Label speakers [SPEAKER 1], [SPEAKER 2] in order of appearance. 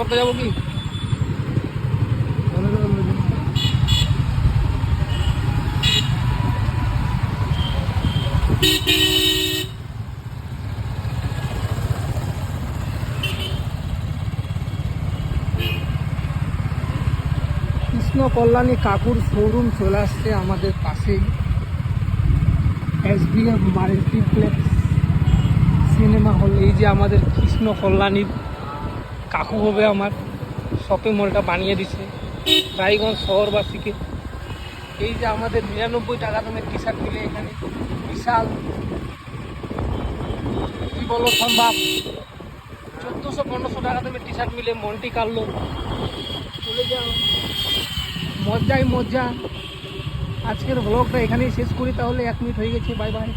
[SPEAKER 1] করতে যাবো কি? কৃষ্ণ কল্যাণী কাকুর শোরুম চলে আসছে আমাদের পাশেই, SBF মাল্টিপ্লেক্স সিনেমা হল। এই যে আমাদের কৃষ্ণ কল্যাণীর কাকু হবে আমার শপিং মলটা বানিয়ে দিছে রায়গঞ্জ শহরবাসীকে। এই যে আমাদের 99 টাকা দামের টি শার্ট মিলে এখানে বিশাল, কি বলো সম্ভব, 1400-1500 টাকা দামের টি শার্ট মিলে মন্টি কার্লো। চলে যাও, মজাই মজা। আজকের ব্লগটা এখানেই শেষ করি তাহলে, 1 মিনিট হয়ে গেছে। Bye bye.